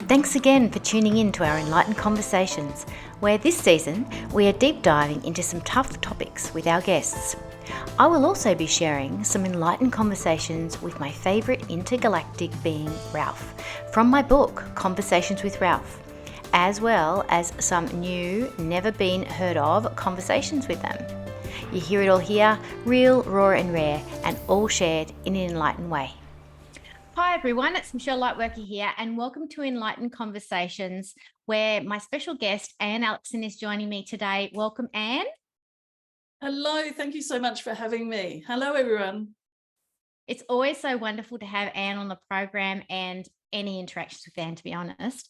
Thanks again for tuning in to our Enlightened Conversations, where this season we are deep diving into some tough topics with our guests. I will also be sharing some enlightened conversations with my favourite intergalactic being, Ralph, from my book, Conversations with Ralph, as well as some new, never been heard of conversations with them. You hear it all here, real, raw and rare, and all shared in an enlightened way. Hi everyone, it's Michelle Lightworker here, and welcome to Enlightened Conversations, where my special guest, Anne Aleckson, is joining me today. Welcome, Anne. Hello, thank you so much for having me. Hello, everyone. It's always so wonderful to have Anne on the program and any interactions with Anne, to be honest,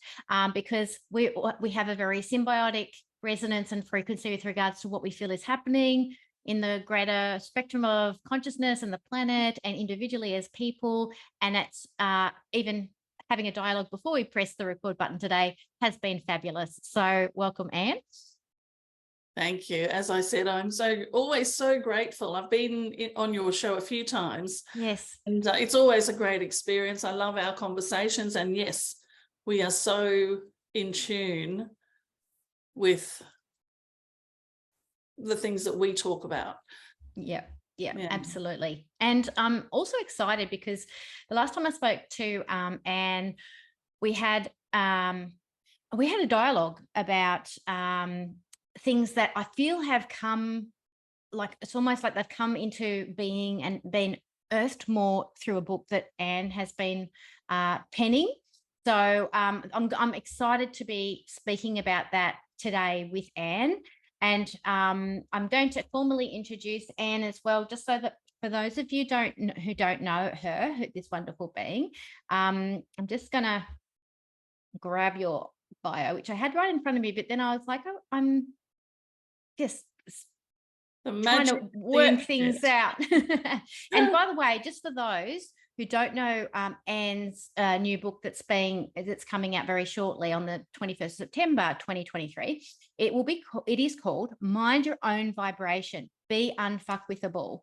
because we have a very symbiotic resonance and frequency with regards to what we feel is happening in the greater spectrum of consciousness and the planet and individually as people. And it's even having a dialogue before we press the record button today has been fabulous. So welcome, Anne. Thank you. As I said, I'm always so grateful. I've been on your show a few times. Yes. And it's always a great experience. I love our conversations. And yes, we are so in tune with the things that we talk about. Yeah, absolutely. And I'm also excited because the last time I spoke to Anne, we had a dialogue about things that I feel have come, like it's almost like they've come into being and been earthed more through a book that Anne has been penning. So I'm excited to be speaking about that today with Anne. And I'm going to formally introduce Anne as well, just so that for those of you who don't know her, this wonderful being, I'm just going to grab your bio, which I had right in front of me, but then I was like, oh, I'm just trying to work things out. And by the way, just for those who don't know Anne's new book that's coming out very shortly on the 21st of September 2023, it is called Mind Your Own Vibration, BE Unfuckwithable.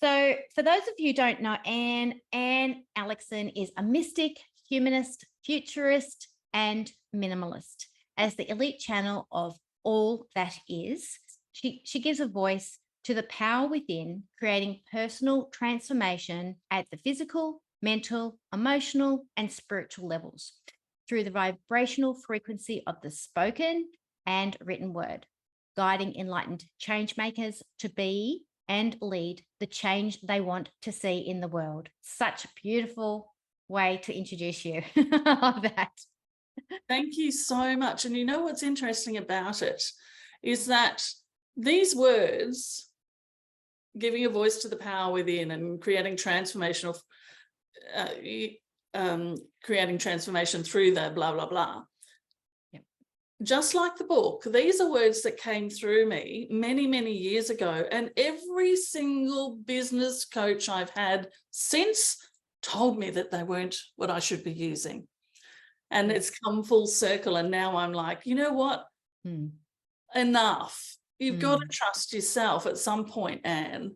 So for those of you who don't know Anne Aleckson is a mystic, humanist, futurist, and minimalist. As the elite channel of all that is, she gives a voice to the power within, creating personal transformation at the physical, mental, emotional, and spiritual levels through the vibrational frequency of the spoken and written word, guiding enlightened changemakers to be and lead the change they want to see in the world. Such a beautiful way to introduce you. I love that. Thank you so much. And you know what's interesting about it is that these words, giving a voice to the power within and creating transformation through the blah, blah, blah. Yep. Just like the book, these are words that came through me many, many years ago. And every single business coach I've had since told me that they weren't what I should be using. And it's come full circle. And now I'm like, you know what? Enough. You've got to trust yourself at some point, Anne.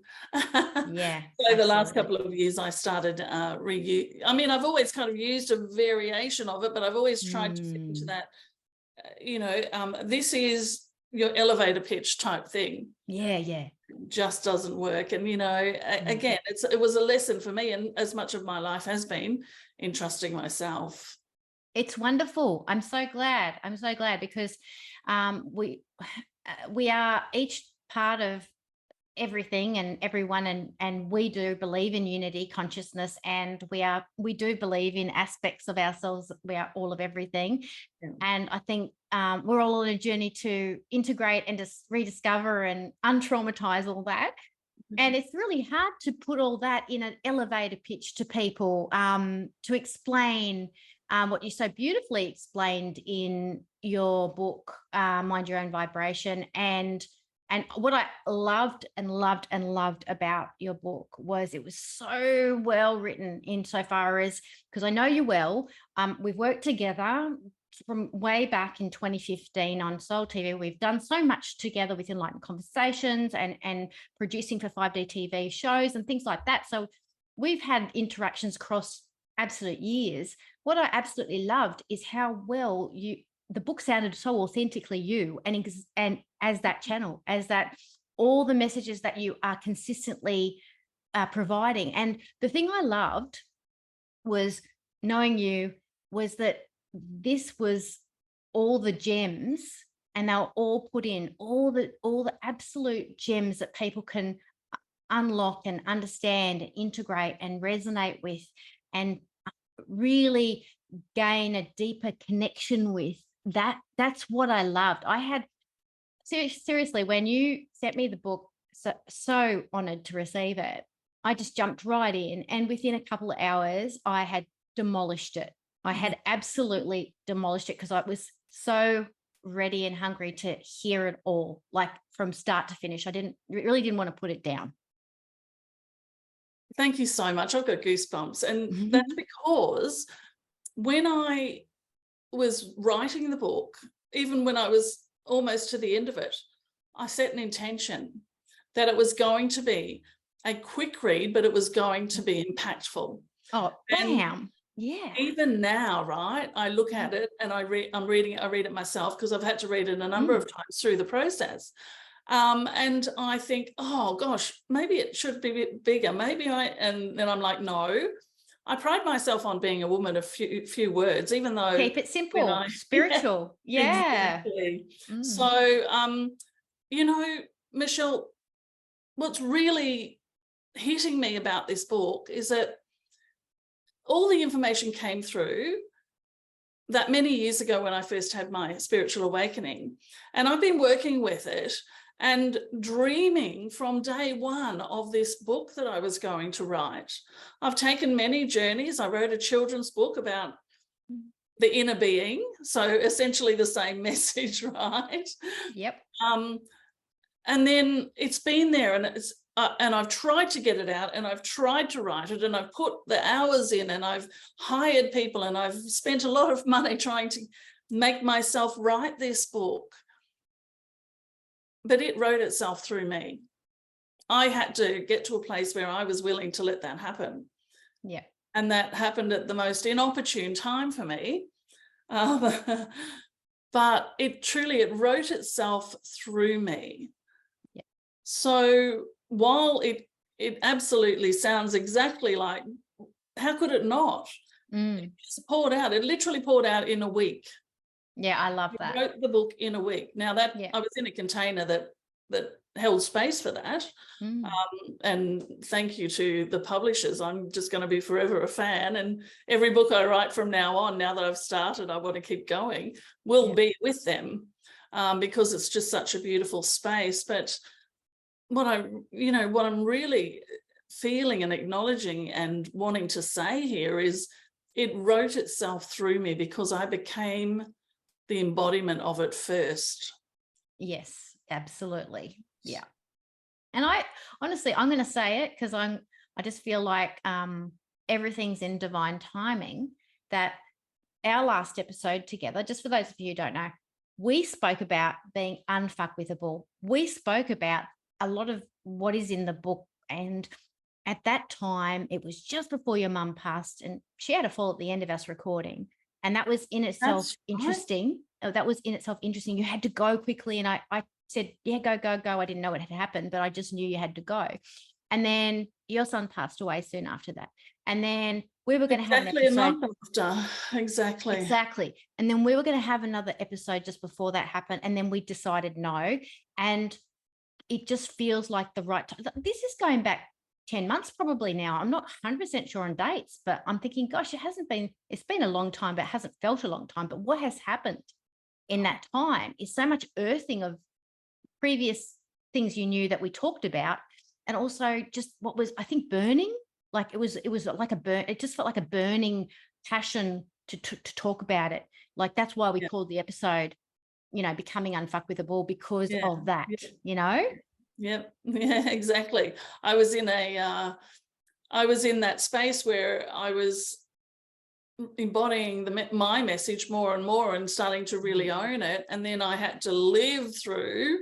Yeah. So the last couple of years I started I've always kind of used a variation of it, but I've always tried to fit into that, this is your elevator pitch type thing. Yeah. Just doesn't work. And, again, it was a lesson for me, and as much of my life has been in trusting myself. It's wonderful. I'm so glad because we are each part of everything and everyone, and we do believe in unity consciousness, and we do believe in aspects of ourselves. We are all of everything. And I think we're all on a journey to integrate and just rediscover and untraumatize all that. And it's really hard to put all that in an elevator pitch to people, to explain what you so beautifully explained in your book, Mind Your Own Vibration. And what I loved about your book was it was so well written insofar as, because I know you well, we've worked together from way back in 2015 on Soul TV. We've done so much together with Enlightened Conversations and producing for 5D TV shows and things like that. So we've had interactions across absolute years, what I absolutely loved is how well the book sounded so authentically you, and as that channel, as that all the messages that you are consistently providing. And the thing I loved was knowing you was that this was all the gems, and they were all put in, all the absolute gems that people can unlock and understand and integrate and resonate with, and really gain a deeper connection with. That's what I loved. I had seriously, when you sent me the book, so honored to receive it. I just jumped right in, and within a couple of hours I had demolished it. I had absolutely demolished it because I was so ready and hungry to hear it all, like from start to finish. I really didn't want to put it down. Thank you so much. I've got goosebumps. And that's because when I was writing the book, even when I was almost to the end of it, I set an intention that it was going to be a quick read, but it was going to be impactful. Oh, bam. Yeah. Even now, right, I look at it and I read it myself, because I've had to read it a number of times through the process. And I think, oh gosh, maybe it should be a bit bigger. And then I'm like, no. I pride myself on being a woman of few words, even though keep it simple, spiritual. Yeah. Exactly. So, you know, Michelle, what's really hitting me about this book is that all the information came through that many years ago when I first had my spiritual awakening, and I've been working with it and dreaming from day one of this book that I was going to write. I've taken many journeys. I wrote a children's book about the inner being, so essentially the same message, right? Yep. And then it's been there, and I've tried to get it out, and I've tried to write it, and I've put the hours in, and I've hired people, and I've spent a lot of money trying to make myself write this book. But it wrote itself through me. I had to get to a place where I was willing to let that happen. Yeah. And that happened at the most inopportune time for me. But it wrote itself through me. Yeah. So while it absolutely sounds exactly like, how could it not? It just poured out. It literally poured out in a week. Yeah, I love that. I wrote the book in a week. Now that I was in a container that held space for that. And thank you to the publishers. I'm just going to be forever a fan. And every book I write from now on, now that I've started, I want to keep going, will be with them, because it's just such a beautiful space. But what I'm really feeling and acknowledging and wanting to say here is it wrote itself through me because I became the embodiment of it first. Yes, absolutely. Yeah. And I honestly, I'm going to say it because I just feel like everything's in divine timing, that our last episode together, just for those of you who don't know, we spoke about being unfuckwithable. We spoke about a lot of what is in the book. And at that time, it was just before your mum passed, and she had a fall at the end of us recording. And that was in itself interesting. That was in itself interesting. You had to go quickly. And I said, yeah, go. I didn't know what had happened, but I just knew you had to go. And then your son passed away soon after that. And then we were going to have an episode. A month after. Exactly. And then we were going to have another episode just before that happened. And then we decided no. And it just feels like the right time. This is going back 10 months probably now. I'm not 100% sure on dates, but I'm thinking, gosh, it's been a long time, but it hasn't felt a long time. But what has happened in that time is so much earthing of previous things you knew that we talked about. And also just what was, I think, burning, like it was like it just felt like a burning passion to talk about it. Like that's why we called the episode, Becoming Unfuckwithable, because of that, Yep. Yeah, exactly. I was in that space where I was embodying my message more and more and starting to really own it. And then I had to live through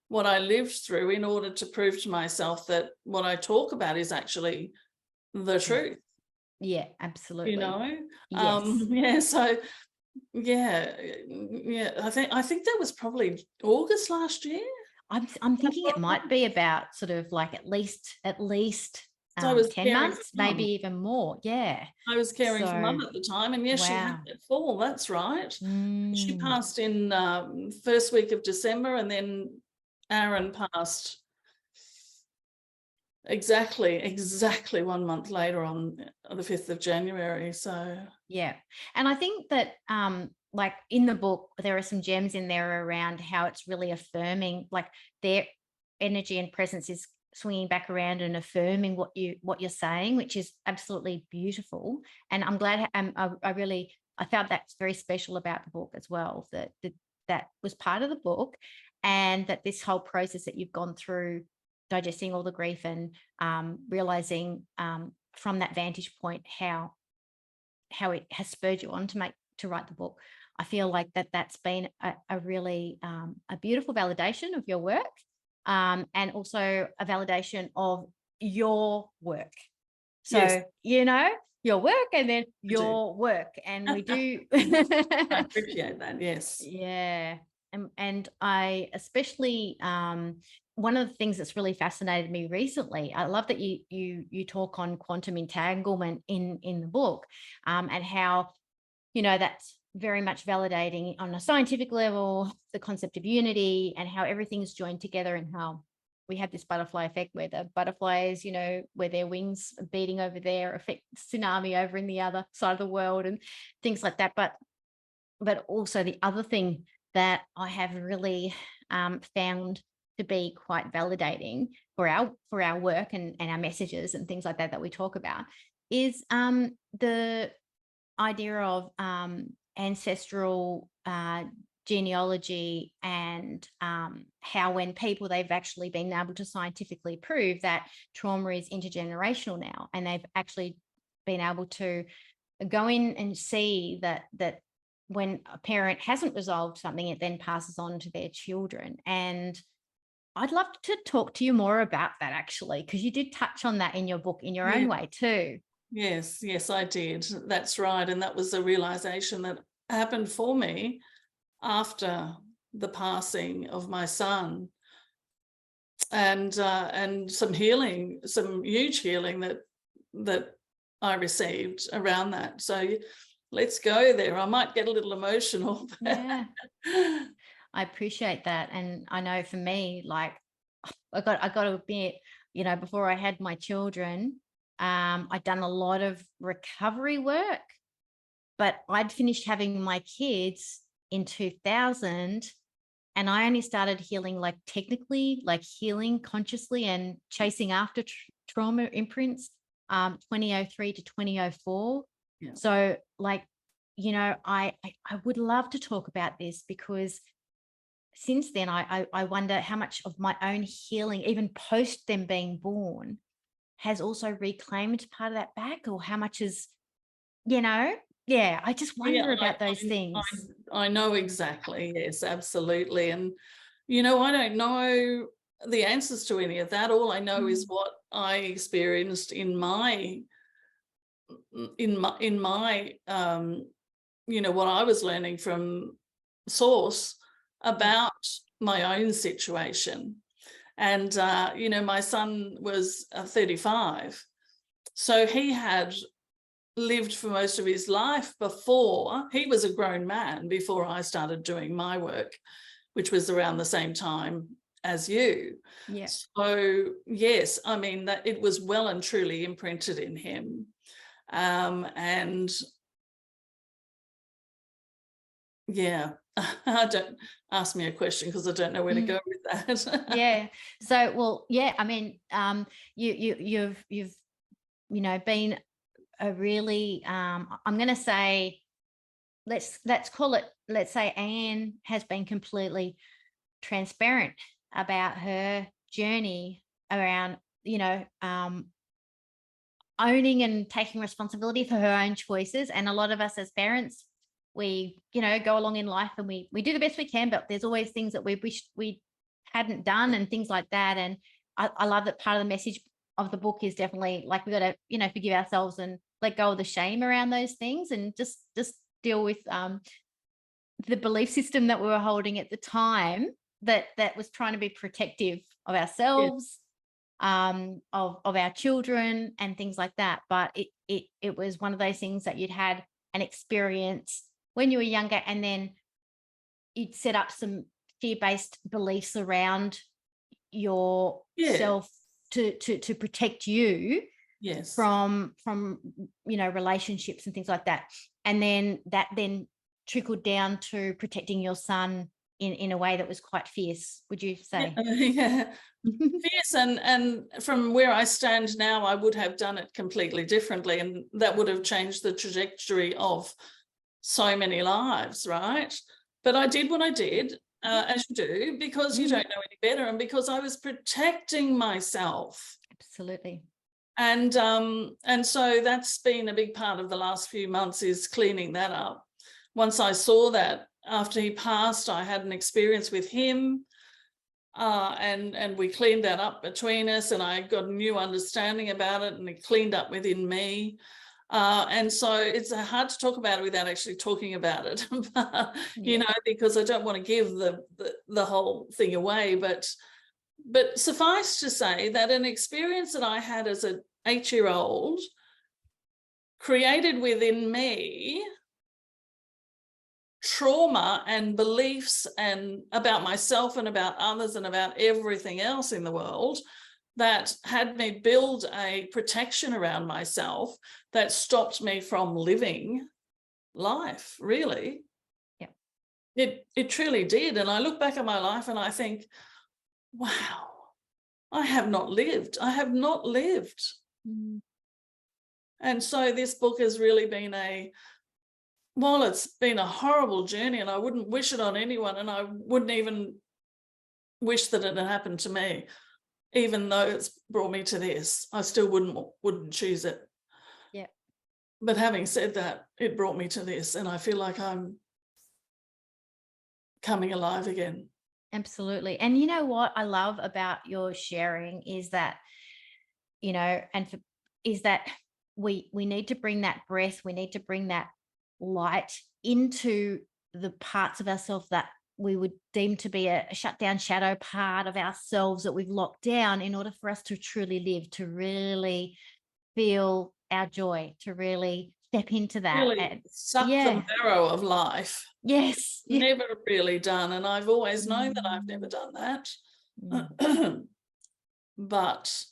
what I lived through in order to prove to myself that what I talk about is actually the truth. Yeah, absolutely. You know? Yes. Yeah, so yeah, I think that was probably August last year. I'm thinking it might be about sort of like at least So I was 10 caring for months, maybe mum. even more. Yeah. I was caring for So, mum at the time, and yes, she had wow. that fall, that's right. She Mm, passed in first week of December, and then Aaron passed exactly 1 month later on the 5th of January. So yeah. And I think that like in the book, there are some gems in there around how it's really affirming, like their energy and presence is swinging back around and affirming what you're saying, which is absolutely beautiful. And I'm glad I found that's very special about the book as well, that was part of the book, and that this whole process that you've gone through, digesting all the grief and realizing from that vantage point how it has spurred you on to write the book. I feel like that's been a really a beautiful validation of your work, and also a validation of your work. So, yes, your work and then I do. your work. And we do. I appreciate that. Yes. Yeah. And I especially, one of the things that's really fascinated me recently, I love that you talk on quantum entanglement in the book, and how, that's very much validating on a scientific level, the concept of unity and how everything's joined together, and how we have this butterfly effect where the butterflies, where their wings are beating over there affect tsunami over in the other side of the world and things like that. But also the other thing that I have really found to be quite validating for our work and our messages and things like that we talk about is the idea of ancestral genealogy, and how when people, they've actually been able to scientifically prove that trauma is intergenerational now, and they've actually been able to go in and see that when a parent hasn't resolved something, it then passes on to their children. And I'd love to talk to you more about that, actually, because you did touch on that in your book in your Yeah. own way too. Yes, I did. That's right. And that was a realization that happened for me after the passing of my son, and some healing, some huge healing that I received around that. So let's go there. I might get a little emotional. Yeah, I appreciate that. And I know for me, like, I got to admit, before I had my children, I'd done a lot of recovery work, but I'd finished having my kids in 2000, and I only started healing, like technically, like healing consciously and chasing after trauma imprints, 2003 to 2004. Yeah. So like, I would love to talk about this, because since then I wonder how much of my own healing, even post them being born, has also reclaimed part of that back, or how much is, yeah, I just wonder about those things. I know exactly. Yes, absolutely. And, I don't know the answers to any of that. All I know is what I experienced in my what I was learning from source about my own situation. And my son was 35, so he had lived for most of his life before. He was a grown man before I started doing my work, which was around the same time as you. Yeah. So yes, I mean, that it was well and truly imprinted in him. And yeah, don't ask me a question, because I don't know where to go with that. Yeah. So, well, yeah, I mean, you've been a really, I'm going to say, let's call it, let's say Anne has been completely transparent about her journey around, owning and taking responsibility for her own choices. And a lot of us as parents, we, go along in life and we do the best we can, but there's always things that we wish we hadn't done and things like that. And I love that part of the message of the book is definitely like, we got to, forgive ourselves and let go of the shame around those things and just deal with the belief system that we were holding at the time that was trying to be protective of ourselves, of our children and things like that. But it was one of those things that you'd had an experience when you were younger, and then you'd set up some fear-based beliefs around yourself to protect you from relationships and things like that. And then that trickled down to protecting your son in a way that was quite fierce, would you say? Yeah. Fierce, and from where I stand now, I would have done it completely differently, and that would have changed the trajectory of so many lives, right? But I did what I did, as you do, because you don't know any better, and because I was protecting myself. Absolutely. And so that's been a big part of the last few months, is cleaning that up. Once I saw that, after he passed, I had an experience with him, and we cleaned that up between us, and I got a new understanding about it, and it cleaned up within me. And so it's hard to talk about it without actually talking about it, because I don't want to give the whole thing away. But suffice to say that an experience that I had as an 8-year-old created within me trauma and beliefs and about myself and about others and about everything else in the world that had me build a protection around myself that stopped me from living life, really. Yeah. It truly did. And I look back at my life and I think, wow, I have not lived. I have not lived. And so this book has really been it's been a horrible journey, and I wouldn't wish it on anyone, and I wouldn't even wish that it had happened to me. Even though it's brought me to this, I still wouldn't choose it. Yeah. But having said that, it brought me to this, and I feel like I'm coming alive again. Absolutely. And you know what I love about your sharing is that, is that we need to bring that breath, we need to bring that light into the parts of ourselves that we would deem to be a shut down shadow part of ourselves that we've locked down, in order for us to truly live, to really feel our joy, to really step into that. Really suck the marrow of life. Yes. Never really done. And I've always known that I've never done that. But,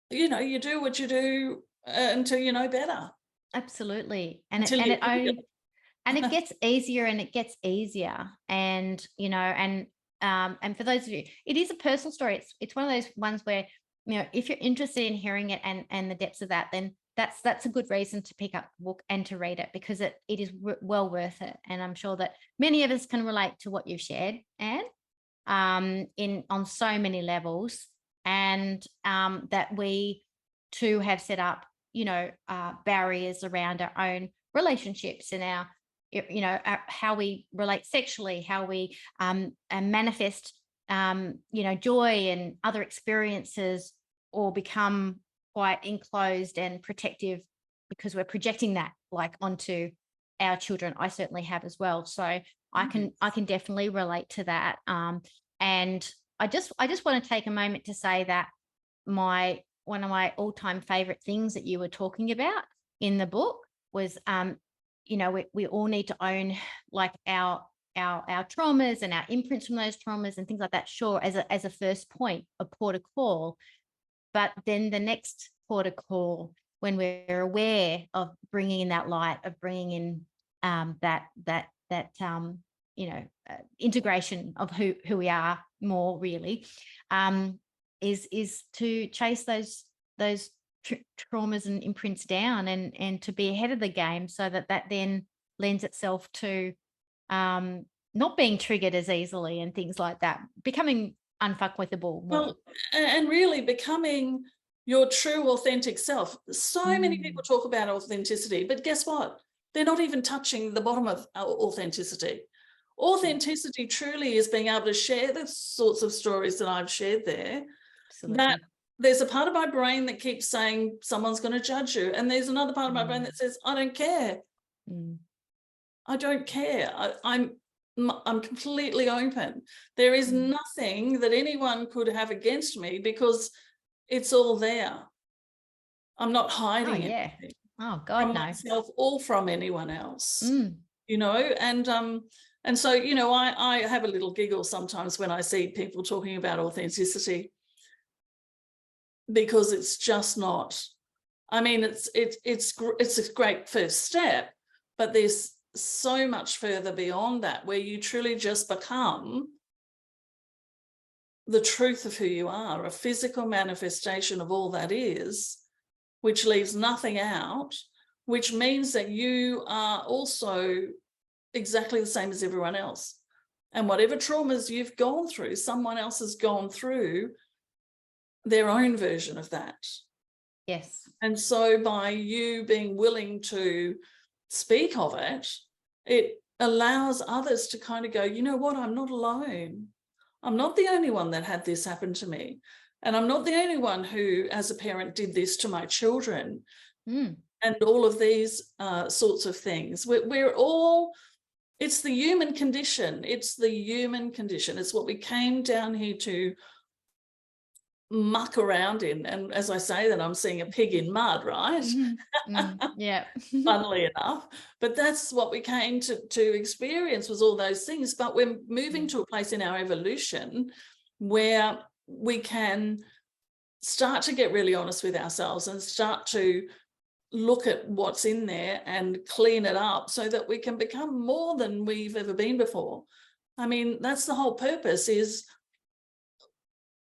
you do what you do until you know better. Absolutely. And it gets easier and it gets easier. And, and for those of you, it is a personal story. It's one of those ones where, if you're interested in hearing it and the depths of that, then that's a good reason to pick up the book and to read it, because it is well worth it. And I'm sure that many of us can relate to what you've shared, Anne, on so many levels, and that we too have set up, barriers around our own relationships and our how we relate sexually, how we manifest joy and other experiences, or become quite enclosed and protective because we're projecting that onto our children. I certainly have as well. So I can definitely relate to that. And I just want to take a moment to say that one of my all-time favorite things that you were talking about in the book was we all need to own our traumas and our imprints from those traumas and things like that, sure, as a first point, a port of call. But then the next port of call, when we're aware of bringing in that light, of bringing in integration of who we are more really, is to chase those traumas and imprints down and to be ahead of the game, so that then lends itself to not being triggered as easily and things like that, becoming unfuckwithable more. Well, and really becoming your true authentic self. So many people talk about authenticity, but guess what? They're not even touching the bottom of authenticity. Authenticity truly is being able to share the sorts of stories that I've shared there. Absolutely. there's a part of my brain that keeps saying someone's going to judge you, and there's another part of my brain that says I don't care. I don't care. I'm completely open. There is nothing that anyone could have against me because it's all there. I'm not hiding anything God, from no. myself or from anyone else. You know, and so, you know, I have a little giggle sometimes when I see people talking about authenticity, because it's just not. I mean, it's a great first step, but there's so much further beyond that, where you truly just become the truth of who you are, a physical manifestation of all that is, which leaves nothing out, which means that you are also exactly the same as everyone else. And whatever traumas you've gone through, someone else has gone through their own version of that. Yes. And so by you being willing to speak of it, it allows others to kind of go, you know what, I'm not alone. I'm not the only one that had this happen to me. And I'm not the only one who, as a parent, did this to my children. And all of these sorts of things. We're all, it's the human condition. It's the human condition. It's what we came down here to muck around in. And as I say that, I'm seeing a pig in mud, right? Yeah. Funnily enough. But that's what we came to experience, was all those things. But we're moving to a place in our evolution where we can start to get really honest with ourselves and start to look at what's in there and clean it up so that we can become more than we've ever been before. I mean, that's the whole purpose, is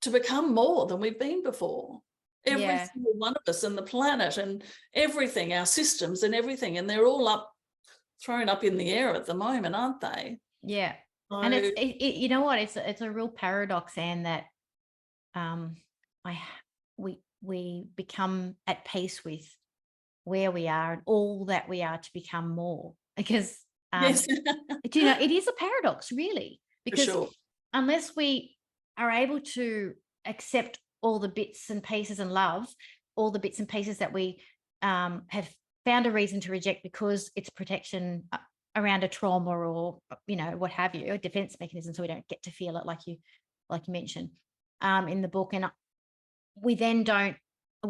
to become more than we've been before. Every single one of us, and the planet and everything, our systems and everything, and they're all thrown up in the air at the moment, aren't they? Yeah. So, and it's you know what, it's a real paradox, Anne, that we become at peace with where we are and all that we are to become more, because yes. you know, it is a paradox, really, because unless we are able to accept all the bits and pieces and love all the bits and pieces that we have found a reason to reject because it's protection around a trauma, or, you know, what have you, a defense mechanism, so we don't get to feel it, like you mentioned in the book. And we're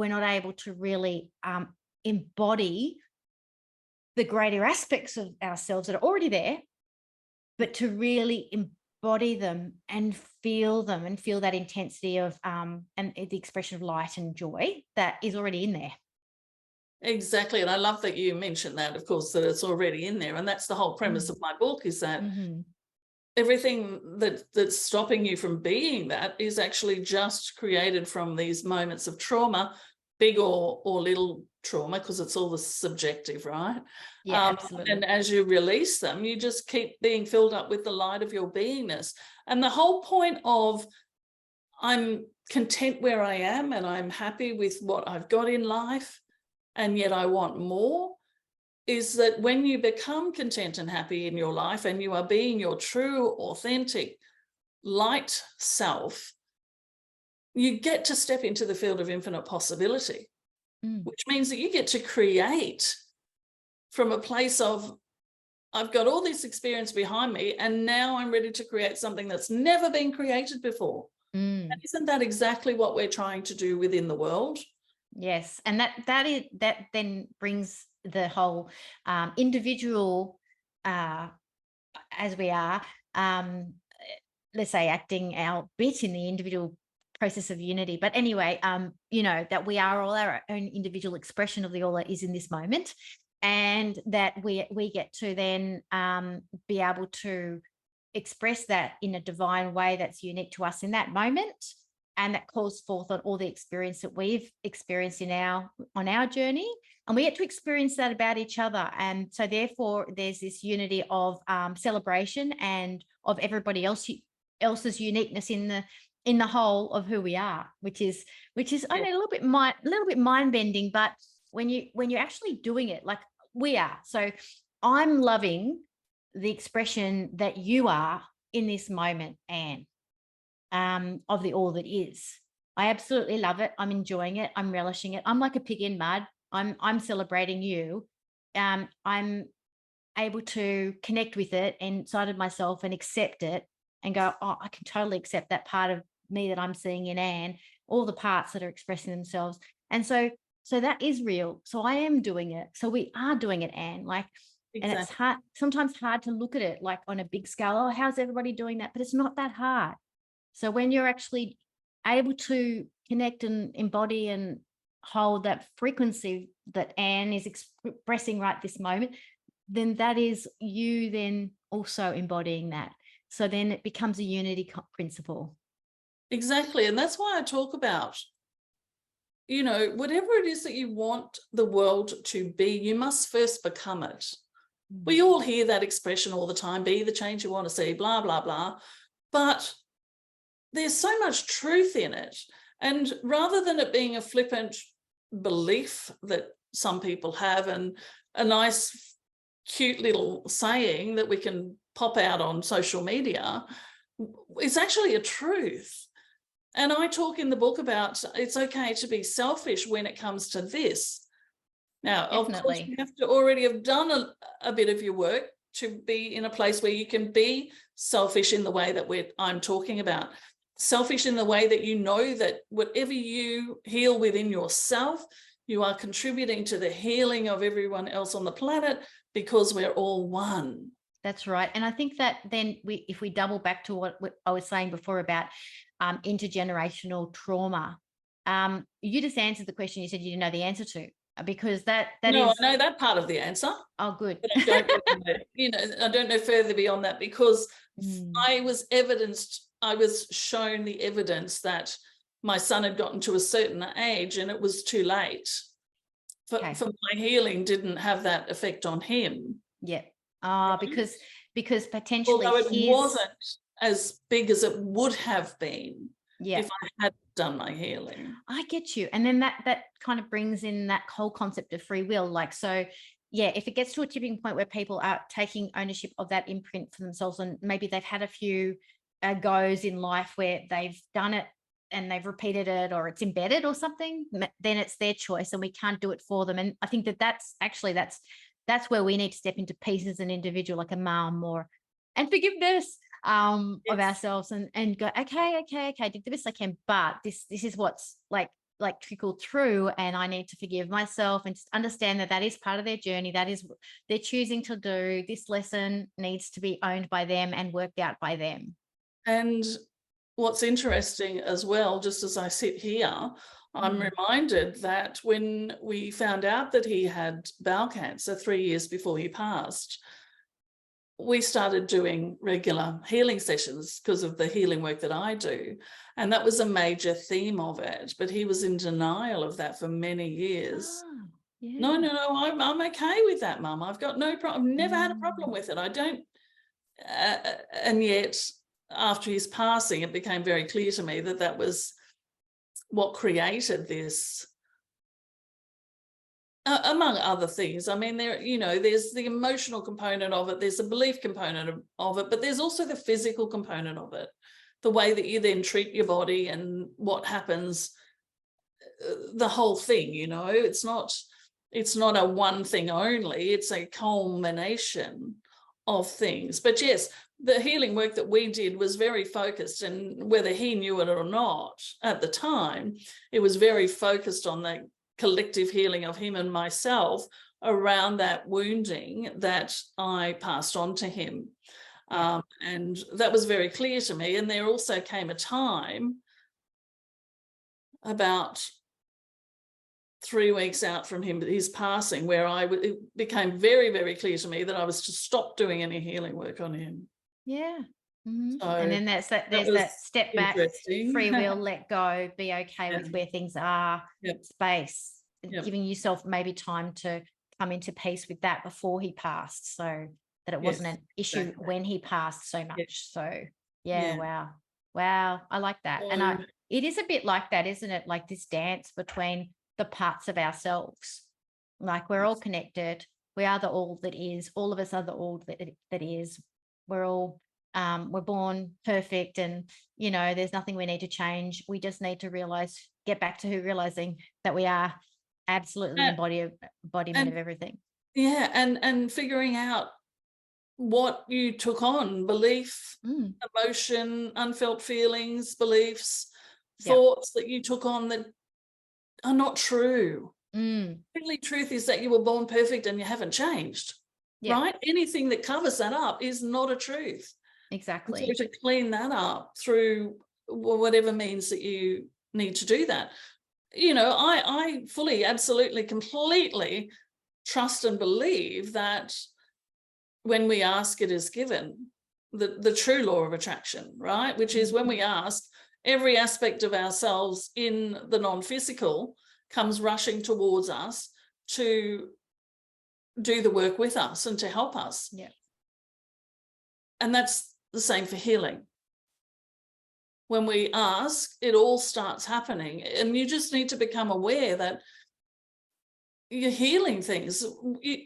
not able to really embody the greater aspects of ourselves that are already there, but to really embody them and feel them and feel that intensity of and the expression of light and joy that is already in there. Exactly. And I love that you mentioned that, of course, that it's already in there. And that's the whole premise of my book, is that everything that's stopping you from being that is actually just created from these moments of trauma, big or little trauma, because it's all the subjective, right? Yeah, absolutely. And as you release them, you just keep being filled up with the light of your beingness. And the whole point of I'm content where I am and I'm happy with what I've got in life, and yet I want more, is that when you become content and happy in your life and you are being your true, authentic, light self, you get to step into the field of infinite possibility, which means that you get to create from a place of, I've got all this experience behind me and now I'm ready to create something that's never been created before. And isn't that exactly what we're trying to do within the world? Yes. And that then brings the whole individual, as we are, let's say, acting our bit in the individual process of unity. But anyway, you know, that we are all our own individual expression of the all that is in this moment, and that we get to then be able to express that in a divine way that's unique to us in that moment, and that calls forth on all the experience that we've experienced on our journey, and we get to experience that about each other. And so therefore there's this unity of celebration and of everybody else's uniqueness in the whole of who we are, which is I mean, a little bit mind-bending, but when you're actually doing it like we are. So I'm loving the expression that you are in this moment, Anne, of the all that is. I absolutely love it. I'm enjoying it. I'm relishing it. I'm like a pig in mud. I'm celebrating you. I'm able to connect with it inside of myself and accept it and go, oh, I can totally accept that part of me that I'm seeing in Anne, all the parts that are expressing themselves. And so that is real. So I am doing it. So we are doing it, Anne. Like, Exactly. and it's hard, sometimes hard to look at it like on a big scale. Oh, how's everybody doing that? But it's not that hard. So when you're actually able to connect and embody and hold that frequency that Anne is expressing right this moment, then that is you then also embodying that. So then it becomes a unity principle. Exactly. And that's why I talk about, you know, whatever it is that you want the world to be, you must first become it. We all hear that expression all the time, be the change you want to see, blah, blah, blah. But there's so much truth in it. And rather than it being a flippant belief that some people have and a nice, cute little saying that we can pop out on social media, it's actually a truth. And I talk in the book about it's okay to be selfish when it comes to this. Now, Definitely. of course, you have to already have done a bit of your work to be in a place where you can be selfish in the way that I'm talking about. Selfish in the way that you know that whatever you heal within yourself, you are contributing to the healing of everyone else on the planet because we're all one. That's right. And I think that then if we double back to what I was saying before about intergenerational trauma, you just answered the question you said you didn't know the answer to, because that no, is. I know that part of the answer. Oh, good. But I don't know, you know, I don't know further beyond that because I was shown the evidence that my son had gotten to a certain age and it was too late. For my healing didn't have that effect on him. Yeah. Because potentially although it wasn't as big as it would have been if I had done my healing. I get you. And then that kind of brings in that whole concept of free will. Like, so yeah, if it gets to a tipping point where people are taking ownership of that imprint for themselves, and maybe they've had a few goes in life where they've done it and they've repeated it, or it's embedded or something, then it's their choice and we can't do it for them. And I think that's where we need to step into peace as an individual, like a mom, or and forgiveness of ourselves and go, okay, I did the best I can, but this is what's like trickled through, and I need to forgive myself and just understand that is part of their journey. That is they're choosing to do. This lesson needs to be owned by them and worked out by them. And what's interesting as well, just as I sit here, I'm reminded that when we found out that he had bowel cancer 3 years before he passed, we started doing regular healing sessions because of the healing work that I do. And that was a major theme of it. But he was in denial of that for many years. No, I'm okay with that, Mum. I've got no problem. I've never had a problem with it. I don't. And yet, after his passing, it became very clear to me that was what created this. Among other things, I mean, there's the emotional component of it, there's the belief component of it, but there's also the physical component of it, the way that you then treat your body and what happens, the whole thing. It's not a one thing only, it's a culmination of things. But yes, the healing work that we did was very focused, and whether he knew it or not at the time, it was very focused on the collective healing of him and myself around that wounding that I passed on to him. And that was very clear to me. And there also came a time about 3 weeks out from his passing where it became very, very clear to me that I was to stop doing any healing work on him. Yeah. Mm-hmm. So and then there's that step back, free will, let go, be okay with where things are, space, giving yourself maybe time to come into peace with that before he passed, so that it wasn't an issue when he passed so much. So wow, I like that. And it is a bit like that, isn't it? Like this dance between the parts of ourselves. Like we're all connected. We are the all that is. All of us are the all that is. We're all we're born perfect and, you know, there's nothing we need to change. We just need to get back to realizing that we are absolutely embodiment of everything. Yeah. And figuring out what you took on, belief, emotion, unfelt feelings, beliefs, thoughts that you took on that are not true. The only truth is that you were born perfect and you haven't changed, right? Anything that covers that up is not a truth. Exactly. And so to clean that up through whatever means that you need to do that. You know, I fully, absolutely, completely trust and believe that when we ask, it is given. The true law of attraction, right? Which is when we ask, every aspect of ourselves in the non-physical comes rushing towards us to do the work with us and to help us. Yeah. And that's the same for healing. When we ask, it all starts happening. And you just need to become aware that you're healing things.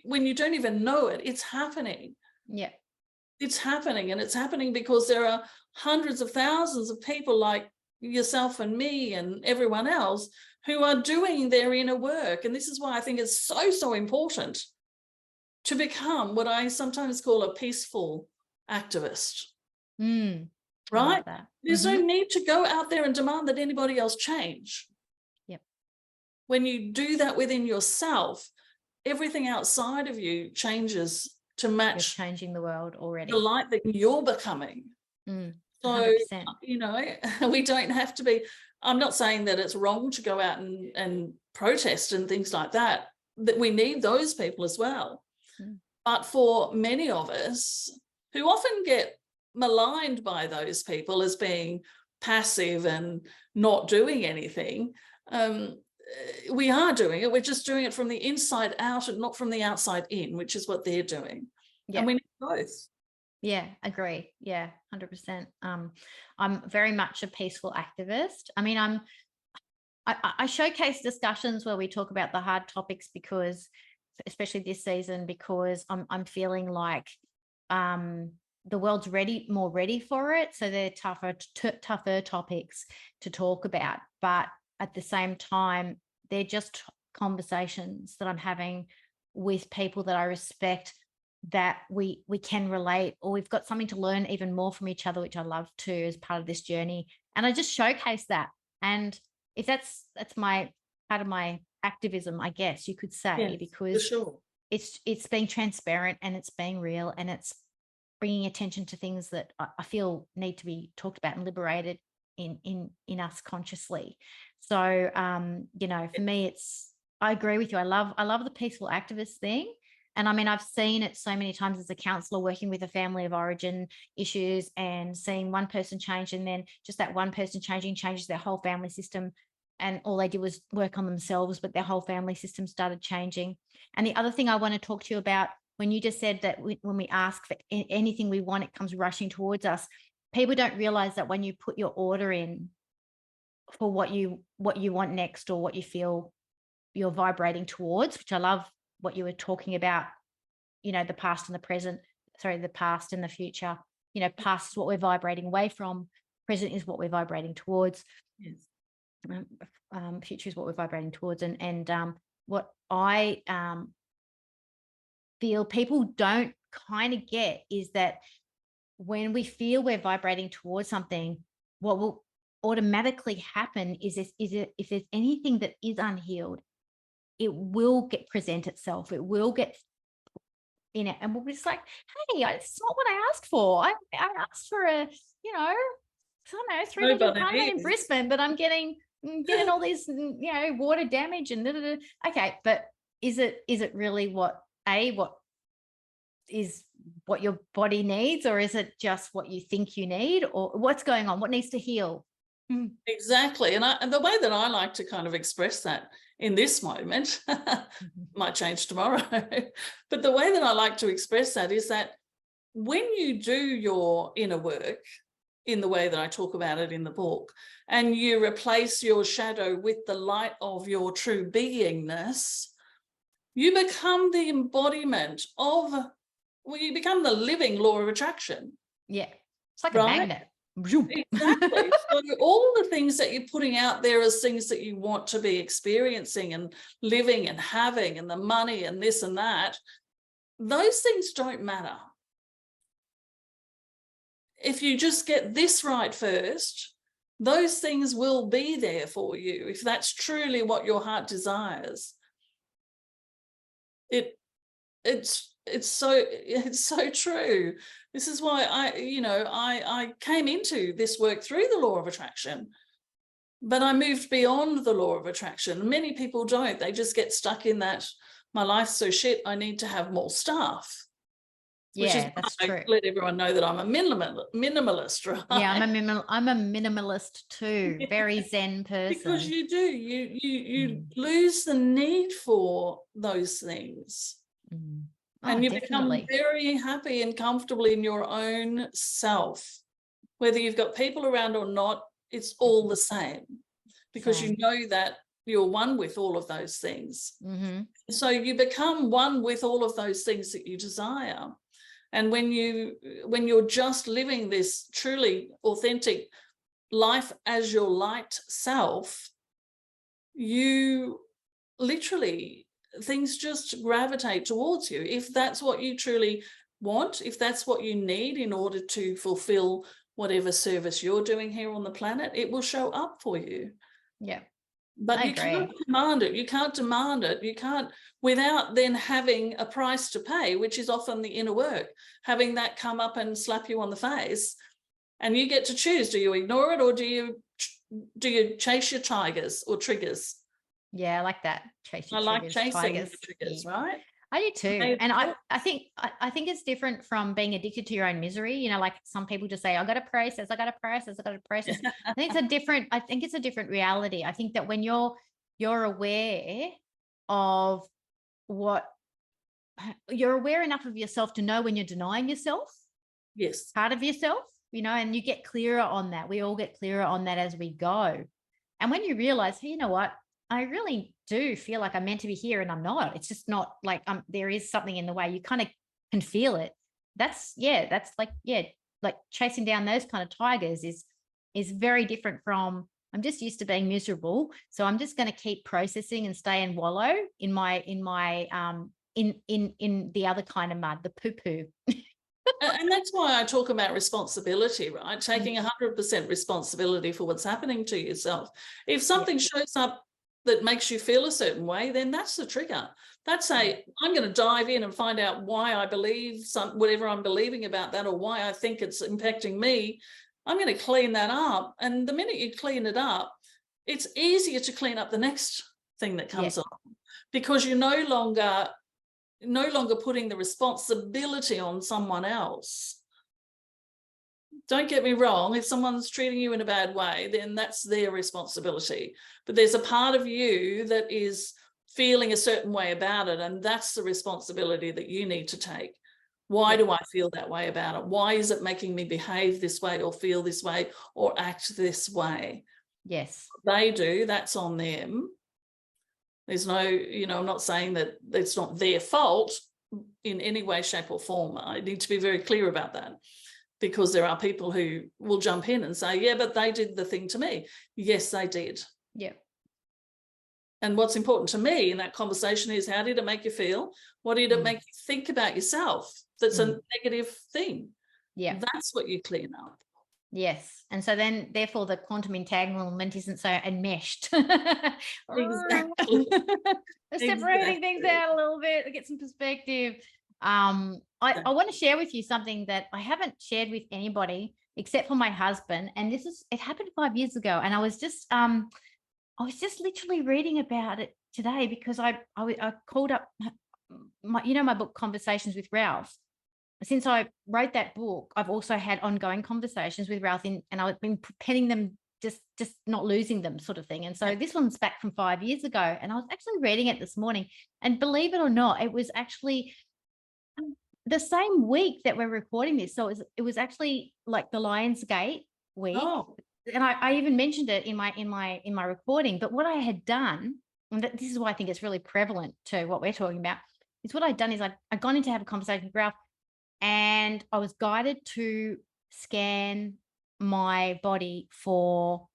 When you don't even know it, it's happening. Yeah. It's happening. And it's happening because there are hundreds of thousands of people like yourself and me and everyone else who are doing their inner work. And this is why I think it's so, so important to become what I sometimes call a peaceful activist. Right? There's no need to go out there and demand that anybody else change. Yep. When you do that within yourself, everything outside of you changes to match. You're changing the world already. The light that you're becoming. 100%. So, you know, we don't have to be, I'm not saying that it's wrong to go out and protest and things like that, that we need those people as well. But for many of us who often get maligned by those people as being passive and not doing anything, we are doing it. We're just doing it from the inside out and not from the outside in, which is what they're doing. And we need both. Yeah, agree. Yeah, 100%. I'm very much a peaceful activist. I mean, I showcase discussions where we talk about the hard topics because, especially this season, because I'm feeling like the world's more ready for it. So they're tougher topics to talk about. But at the same time, they're just conversations that I'm having with people that I respect, that we can relate, or we've got something to learn even more from each other, which I love too as part of this journey. And I just showcase that. And if that's my part of my activism, I guess you could say, because it's being transparent and it's being real and it's bringing attention to things that I feel need to be talked about and liberated in us consciously. So you know, for me, I agree with you. I love the peaceful activist thing. And I mean, I've seen it so many times as a counsellor working with a family of origin issues and seeing one person change, and then just that one person changes their whole family system. And all they did was work on themselves, but their whole family system started changing. And the other thing I want to talk to you about, when you just said that when we ask for anything we want, it comes rushing towards us. People don't realize that when you put your order in for what you want next, or what you feel you're vibrating towards, which I love what you were talking about, you know, the past and the present, the past and the future. You know, past is what we're vibrating away from, present is what we're vibrating towards. Yes. Future is what we're vibrating towards. And what I feel people don't kind of get is that when we feel we're vibrating towards something, what will automatically happen is if there's anything that is unhealed, it will present itself. It will get in it, and we'll be just like, hey, it's not what I asked for. I asked for a, you know, I don't know, 300 apartment in Brisbane, but I'm getting all these, you know, water damage and okay, but is it really what is what your body needs, or is it just what you think you need, or what's going on? What needs to heal? Exactly. And the way that I like to kind of express that in this moment might change tomorrow, but the way that I like to express that is that when you do your inner work in the way that I talk about it in the book, and you replace your shadow with the light of your true beingness, you become the embodiment of, well, you become the living law of attraction. Yeah. like right? a magnet. Exactly. So all the things that you're putting out there as things that you want to be experiencing and living and having, and the money and this and that, those things don't matter. If you just get this right first, those things will be there for you if that's truly what your heart desires. It's so true. This is why I came into this work through the law of attraction, but I moved beyond the law of attraction. Many people don't. They just get stuck in that, my life's so shit, I need to have more stuff. Yeah, that's true. I let everyone know that I'm a minimalist, right? Yeah, I'm a minimalist too. Very Zen person. Because you do, you lose the need for those things. Oh, and you definitely. become very happy and comfortable in your own self. Whether you've got people around or not, it's all the same, because you know that you're one with all of those things. So you become one with all of those things that you desire. And when you're just living this truly authentic life as your light self, you literally, things just gravitate towards you. If that's what you truly want, if that's what you need in order to fulfill whatever service you're doing here on the planet, it will show up for you. Yeah. But you can't command it. You can't demand it. You can't, without then having a price to pay, which is often the inner work, having that come up and slap you on the face. And you get to choose. Do you ignore it, or do you chase your tigers or triggers? Yeah, I like that. I like chasing the triggers, right? I do too. And I think it's different from being addicted to your own misery. You know, like some people just say, I got to process. I think it's a different reality. I think that when you're aware of you're aware enough of yourself to know when you're denying yourself. Yes. Part of yourself, you know, and you get clearer on that. We all get clearer on that as we go. And when you realize, hey, you know what? I really do feel like I'm meant to be here and I'm not. It's just not like there is something in the way. You kind of can feel it. That's like chasing down those kind of tigers is very different from, I'm just used to being miserable, so I'm just going to keep processing and stay and wallow in the other kind of mud, the poo-poo. And that's why I talk about responsibility, right? Taking 100% responsibility for what's happening to yourself. If something shows up that makes you feel a certain way, then that's the trigger. That's I'm going to dive in and find out why I believe whatever I'm believing about that, or why I think it's impacting me. I'm going to clean that up. And the minute you clean it up, it's easier to clean up the next thing that comes up, because you're no longer putting the responsibility on someone else. Don't get me wrong, if someone's treating you in a bad way, then that's their responsibility. But there's a part of you that is feeling a certain way about it, and that's the responsibility that you need to take. Why do I feel that way about it? Why is it making me behave this way, or feel this way, or act this way? Yes. They do, that's on them. There's no, I'm not saying that it's not their fault in any way, shape or form. I need to be very clear about that, because there are people who will jump in and say, yeah, but they did the thing to me. Yes, they did. Yeah. And what's important to me in that conversation is, how did it make you feel? What did it make you think about yourself? That's a negative thing. Yeah. That's what you clean up. Yes. And so then, therefore, the quantum entanglement isn't so enmeshed. Exactly. Separating things out a little bit, get some perspective. I want to share with you something that I haven't shared with anybody except for my husband. And it happened 5 years ago. And I was just literally reading about it today, because I called up my book Conversations with Ralph. Since I wrote that book, I've also had ongoing conversations with Ralph, and I've been penning them, just not losing them, sort of thing. And so this one's back from 5 years ago, and I was actually reading it this morning, and believe it or not, it was actually the same week that we're recording this. So it was actually like the Lionsgate week. Oh. And I even mentioned it in my recording. But what I had done, and this is why I think it's really prevalent to what we're talking about, is what I'd done is I'd gone in to have a conversation with Ralph, and I was guided to scan my body for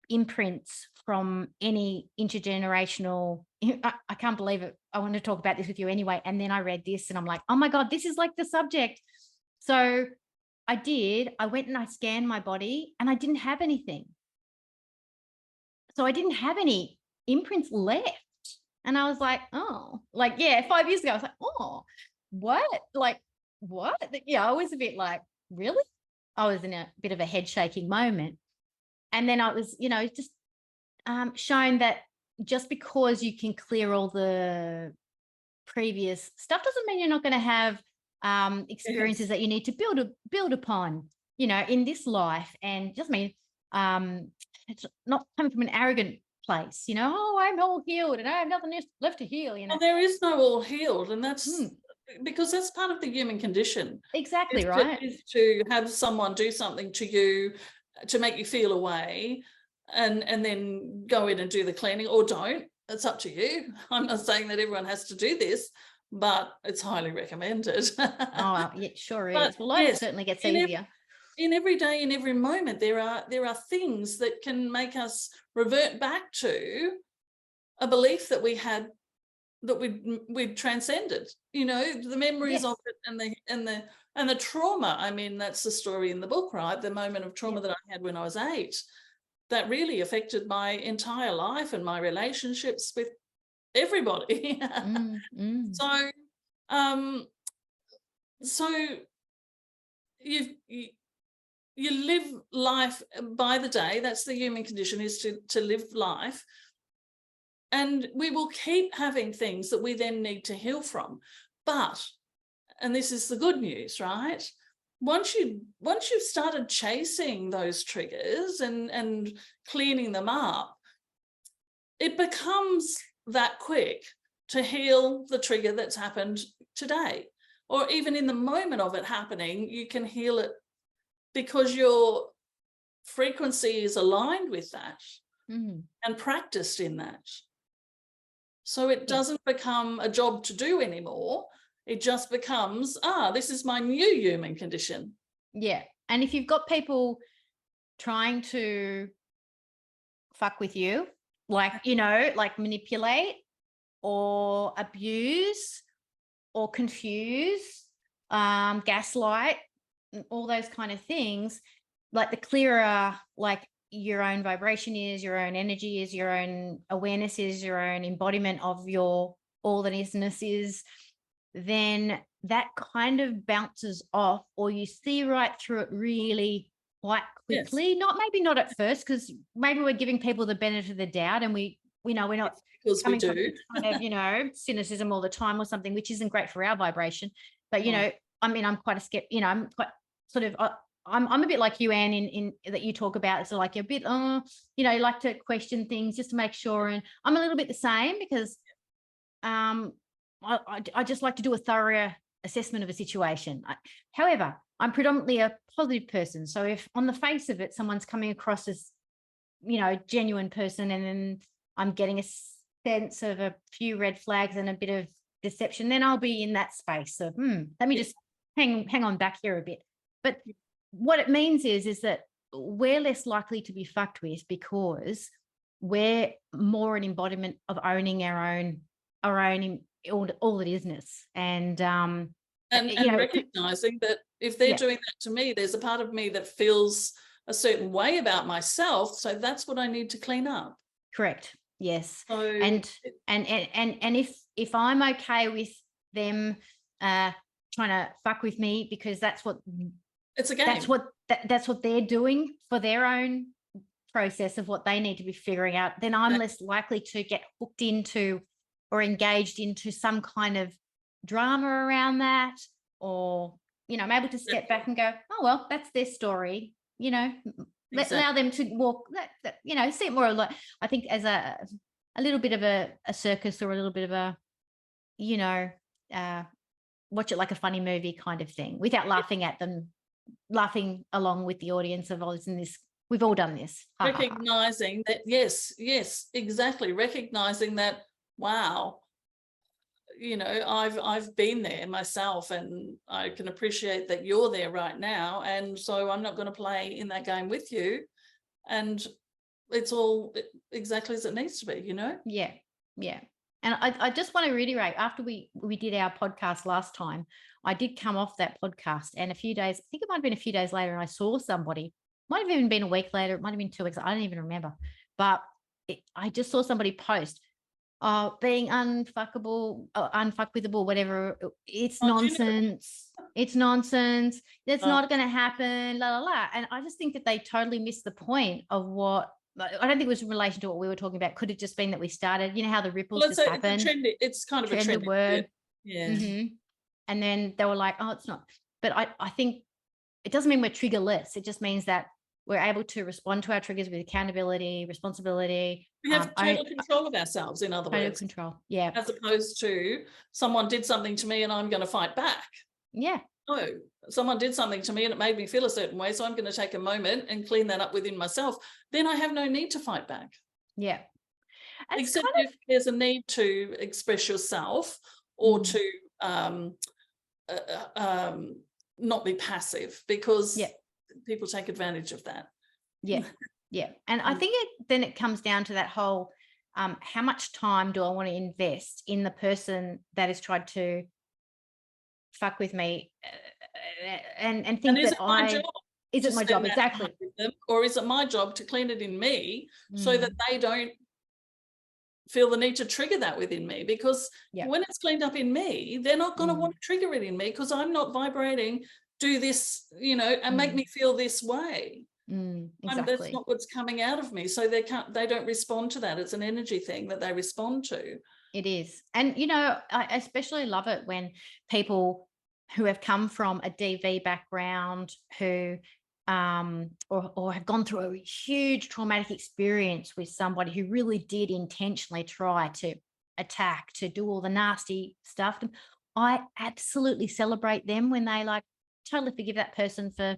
imprints from any intergenerational. I can't believe it. I want to talk about this with you anyway. And then I read this and I'm like, oh my God, this is like the subject. So I went and I scanned my body and I didn't have anything. So I didn't have any imprints left. And I was like, oh, like, yeah, 5 years ago, I was like, oh, what? Like, what? Yeah, I was a bit like, really? I was in a bit of a head shaking moment. And then I was, just shown that just because you can clear all the previous stuff doesn't mean you're not going to have experiences that you need to build upon, in this life. And just mean it's not coming from an arrogant place, oh, I'm all healed and I have nothing left to heal. Well, there is no all healed, and that's because that's part of the human condition. Exactly, right? Is to have someone do something to you to make you feel away, and then go in and do the cleaning, or don't. It's up to you. I'm not saying that everyone has to do this, but it's highly recommended. Oh, it sure is. But well, life certainly gets easier. In every day, in every moment, there are things that can make us revert back to a belief that we had, that we'd transcended. The memories of it and the trauma. I mean, that's the story in the book, right? The moment of trauma that I had when I was 8, that really affected my entire life and my relationships with everybody. So you live life by the day. That's the human condition, is to live life. And we will keep having things that we then need to heal from. But, and this is the good news, right? Once you've started chasing those triggers and cleaning them up, it becomes that quick to heal the trigger that's happened today. Or even in the moment of it happening, you can heal it because your frequency is aligned with that and practiced in that. So it doesn't become a job to do anymore. It just becomes, this is my new human condition. Yeah. And if you've got people trying to fuck with you, like, like manipulate or abuse or confuse, gaslight, all those kind of things, like the clearer, like your own vibration is, your own energy is, your own awareness is, your own embodiment of your all that isness is, then that kind of bounces off, or you see right through it really quite quickly. Maybe not at first, because maybe we're giving people the benefit of the doubt, and we're not coming from kind of cynicism all the time or something, which isn't great for our vibration. But I mean, I'm quite a skeptic. I'm quite sort of I'm a bit like you, Anne, in that you talk about. So like a bit, like to question things just to make sure. And I'm a little bit the same, because I just like to do a thorough assessment of a situation. However, I'm predominantly a positive person. So if on the face of it, someone's coming across as, genuine person, and then I'm getting a sense of a few red flags and a bit of deception, then I'll be in that space of, let me just hang on back here a bit. But what it means is that we're less likely to be fucked with, because we're more an embodiment of owning our own all that isness, and recognizing that if they're doing that to me, there's a part of me that feels a certain way about myself, so that's what I need to clean up. Correct. Yes. So, and if I'm okay with them trying to fuck with me, because that's what it's a game. That's what they're doing for their own process of what they need to be figuring out, then I'm less likely to get hooked into or engaged into some kind of drama around that, or I'm able to step back and go, oh well, that's their story, allow them to walk that see it more like, I think, as a little bit of a circus, or a little bit of a watch it like a funny movie kind of thing, without laughing at them, laughing along with the audience of, isn't this, we've all done this. Recognizing that, yes, exactly. Recognizing that, wow, you know, I've been there myself, and I can appreciate that you're there right now, and so I'm not going to play in that game with you, and it's all exactly as it needs to be, you know. Yeah. And I just want to reiterate, after we did our podcast last time, I did come off that podcast, and a few days, I think it might have been a few days later, and I saw somebody, might have even been a week later, it might have been 2 weeks, I don't even remember, but I just saw somebody post, being unfuckwithable, whatever. It's nonsense. It's nonsense. It's not going to happen. La la la. And I just think that they totally missed the point of what. I don't think it was in relation to what we were talking about. Could it just been that we started? You know how the ripples just happen. It's a trendy. It's kind of a trendy word. Yeah. Mm-hmm. And then they were like, "Oh, it's not." But I think it doesn't mean we're triggerless. It just means that we're able to respond to our triggers with accountability, responsibility. We have total control of ourselves, in other words. Total control, yeah. As opposed to someone did something to me and I'm going to fight back. Yeah. No, someone did something to me and it made me feel a certain way, so I'm going to take a moment and clean that up within myself. Then I have no need to fight back. Yeah. Except if there's a need to express yourself or to not be passive, because people take advantage of that. Yeah. Yeah. And I think then it comes down to that whole, how much time do I want to invest in the person that has tried to fuck with me, and think that is it my job? Exactly. Or is it my job to clean it in me so that they don't feel the need to trigger that within me? Because when it's cleaned up in me, they're not going to want to trigger it in me, because I'm not vibrating, do this, you know, and make me feel this way. Exactly. That's not what's coming out of me. So they don't respond to that. It's an energy thing that they respond to. It is. And, you know, I especially love it when people who have come from a DV background, who or have gone through a huge traumatic experience with somebody who really did intentionally try to attack, to do all the nasty stuff. I absolutely celebrate them when they like totally forgive that person for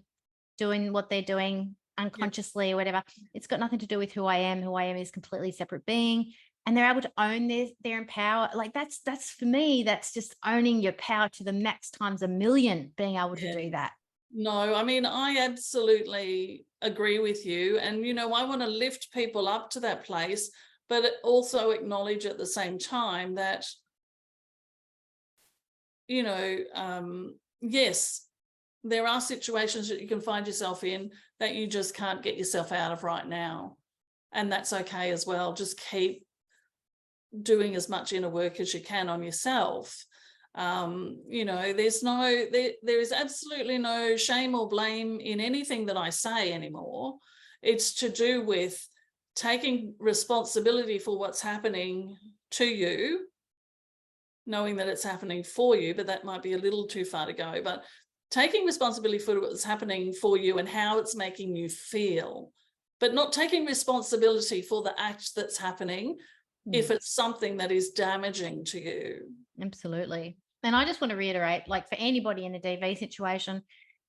doing what they're doing unconsciously or whatever. It's got nothing to do with who I am. Who I am is a completely separate being. And they're able to own their empower. Like that's for me, that's just owning your power to the max times a million, being able to do that. No, I mean, I absolutely agree with you. And, you know, I want to lift people up to that place, but also acknowledge at the same time that, you know, yes, there are situations that you can find yourself in that you just can't get yourself out of right now. And that's okay as well. Just keep doing as much inner work as you can on yourself. You know, there is absolutely no shame or blame in anything that I say anymore. It's to do with taking responsibility for what's happening to you, knowing that it's happening for you, but that might be a little too far to go. But taking responsibility for what's happening for you and how it's making you feel, but not taking responsibility for the act that's happening if it's something that is damaging to you. Absolutely. And I just want to reiterate, like for anybody in a DV situation,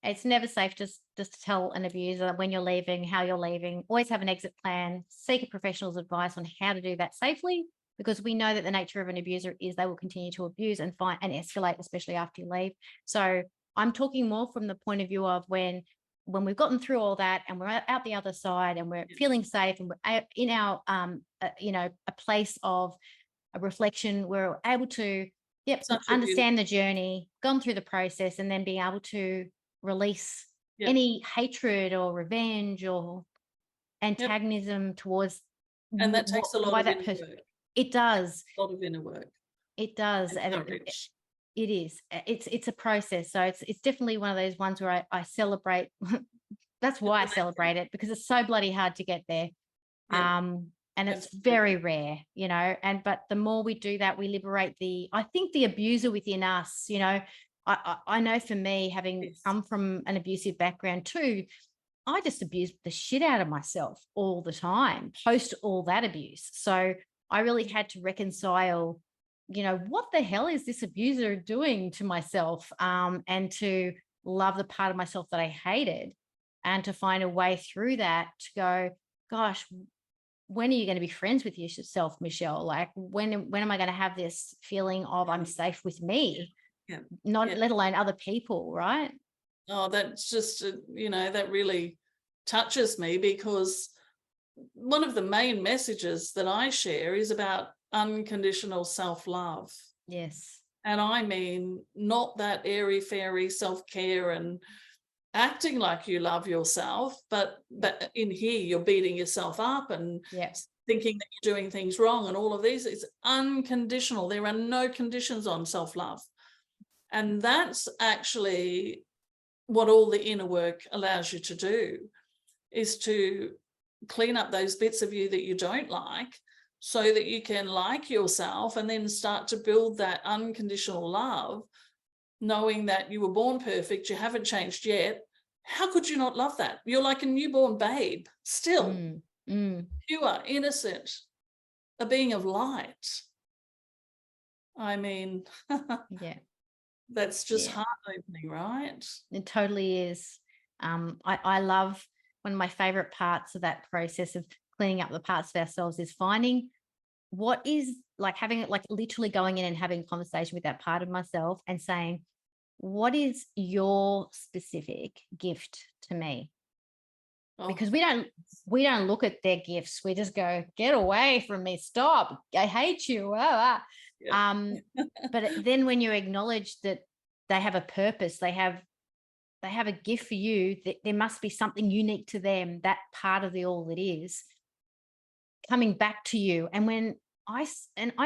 it's never safe just to tell an abuser when you're leaving, how you're leaving. Always have an exit plan, seek a professional's advice on how to do that safely, because we know that the nature of an abuser is they will continue to abuse and find and escalate, especially after you leave. So I'm talking more from the point of view of when we've gotten through all that and we're out the other side and we're feeling safe and we're in our, you know, a place of a reflection, we're able to, understand the journey, gone through the process, and then being able to release any hatred or revenge or antagonism towards. And that takes a lot of inner work. It does. A lot of inner work. It does. And it is. It's a process. So it's definitely one of those ones where I celebrate. That's why I celebrate it, because it's so bloody hard to get there. And it's very rare, you know, but the more we do that, we liberate I think the abuser within us, you know. I know for me, having come from an abusive background too, I just abused the shit out of myself all the time, post all that abuse. So I really had to reconcile, you know, what the hell is this abuser doing to myself, and to love the part of myself that I hated, and to find a way through that to go, gosh, when are you going to be friends with yourself, Michelle? Like when am I going to have this feeling of I'm safe with me, let alone other people, right? Oh, that's just, that really touches me, because one of the main messages that I share is about unconditional self-love. Yes. And I mean, not that airy-fairy self-care and acting like you love yourself, but in here you're beating yourself up and thinking that you're doing things wrong and all of these. It's unconditional. There are no conditions on self-love. And that's actually what all the inner work allows you to do, is to clean up those bits of you that you don't like, so that you can like yourself and then start to build that unconditional love, knowing that you were born perfect, you haven't changed yet. How could you not love that? You're like a newborn babe, still pure, innocent, a being of light. I mean, that's just heart-opening, right? It totally is. I love, one of my favorite parts of that process of cleaning up the parts of ourselves is finding what is, like, having it, like literally going in and having a conversation with that part of myself and saying, what is your specific gift to me? Because we don't look at their gifts. We just go, get away from me. Stop. I hate you. But then when you acknowledge that they have a purpose, they have a gift for you, that there must be something unique to them, that part of the all that is coming back to you. And when I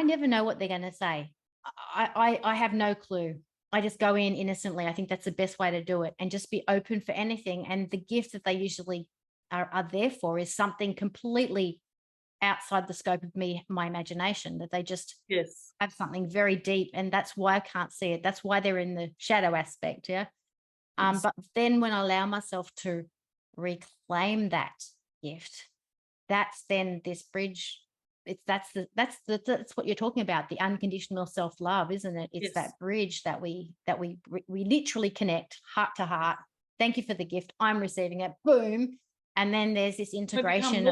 never know what they're going to say. I have no clue. I just go in innocently. I think that's the best way to do it, and just be open for anything. And the gift that they usually are there for is something completely outside the scope of my imagination, that they just have something very deep. And that's why I can't see it. That's why they're in the shadow aspect. But then when I allow myself to reclaim that gift, that's then this bridge. That's what you're talking about, the unconditional self-love, isn't it? It's that bridge that we literally connect heart to heart. Thank you for the gift. I'm receiving it. Boom. And then there's this integration